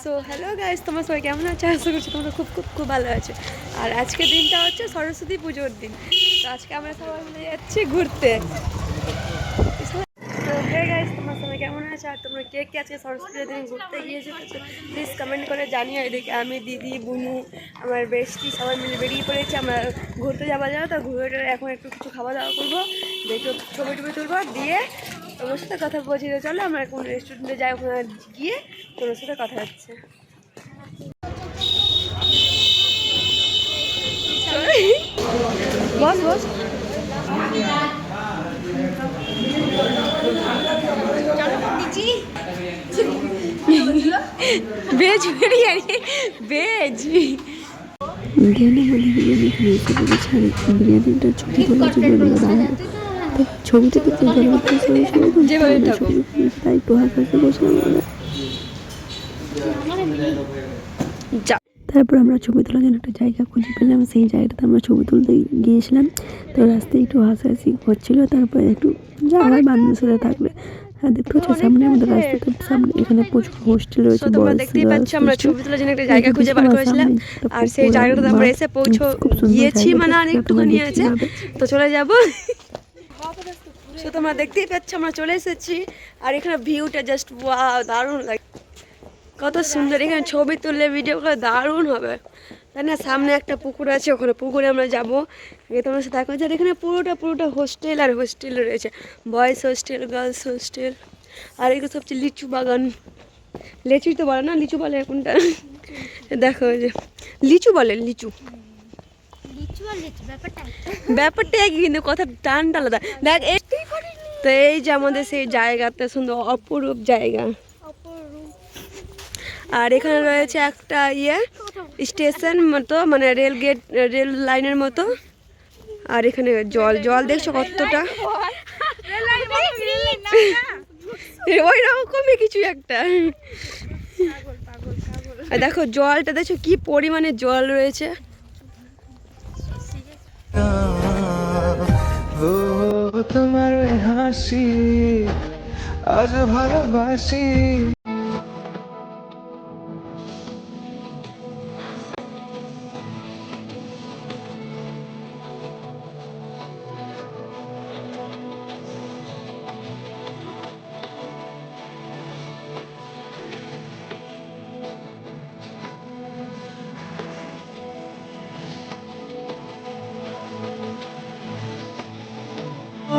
So hello guys, তোমরা সবাই কেমন আছো? আশা করছি তোমরা খুব খুব খুব ভালো আছো। আর আজকের দিনটা হচ্ছে সরস্বতী পুজোর দিন। তো আজকে আমরা সবাই মিলে যাচ্ছি ঘুরতে। তো হে গাইস, তোমরা সবাই কেমন আছো? আর তোমরা কে কে আজকে সরস্বতী পুজোর দিন ঘুরতে গিয়েছো প্লিজ কমেন্ট করে জানিও। এদিকে আমি, দিদি, বুনু, আমার বেস্টি সবাই মিলে বেরিয়ে পড়েছি। আমরা ঘুরতে যাওয়া তো ঘুরে এখন একটু কিছু খাওয়া দাওয়া করবো, দেখো ছবি টবি তুলবো, দিয়ে তোমার সাথে কথা বলছি। চলো আমরা এখন রেস্টুরেন্টে যাই, ওখানে গিয়ে তোমার সাথে কথা হচ্ছে। বস বস ভেজ বিরিয়ানি, ভেজ বিরিয়ানি বলে বিরিয়ানি খেয়েছে বলেছে। আর বিরিয়ানিটা ছবি তোলার জন্য দাঁড়ায়, তো ছবিটা তো তাই একটু হাসাহাসি বসলাম আমরা। তারপর আমরা ছবি তোলার জন্য একটা জায়গা খুঁজে পেলাম, সেই জায়গাটাতে আমরা ছবি তুলতে গিয়েছিলাম। তো রাস্তায় একটু হাসাহাসি হচ্ছিল, তারপরে একটু যা হয় বান্ধবীর সাথে থাকলে। আর দেখতে হচ্ছে সামনে আমাদের রাস্তাতে সামনে এখানে প্রচুর হোস্টেল রয়েছে। তোমরা দেখতেই পাচ্ছ আমরা ছবি তোলার জন্য একটা জায়গা খুঁজে বার করেছিলাম, আর সেই জায়গাটাতে আমরা এসে গিয়েছি, মানে আর একটুখানি আছে তো চলে যাব। তোমরা দেখতেই পাচ্ছ আমরা চলে এসেছি, আর এখানে ভিউটা জাস্ট ওয়াও, দারুণ লাগে, কত সুন্দর। এখানে ছবি তুললে ভিডিও করে দারুণ হবে, তাই না? সামনে একটা পুকুর আছে, ওখানে পুকুরে আমরা যাবো। তোমার সাথে দেখা হচ্ছে। আর এখানে পুরোটা হোস্টেল, আর হোস্টেল রয়েছে বয়েজ হোস্টেল, গার্লস হোস্টেল। আর এগুলো সব হচ্ছে লিচু বাগান। লিচুই তো বলে না, লিচু বলে কোনটা? দেখো যে লিচু বলে, লিচু ব্যাপারটা একই, কিন্তু কথা টানটা আলাদা। দেখ তো এই যে আমাদের সেই জায়গাতে সুন্দর অপরূপ জায়গা। আর এখানে রয়েছে একটা স্টেশন মতো, মানে রেল গেট, রেল লাইনের মতো। আর এখানে জল জল দেখছো কতটা, ওই রকমই কিছু একটা। আর দেখো জলটা দেখছো কি পরিমাণে জল রয়েছে। তোমার হাসি আজ ভালোবাসি।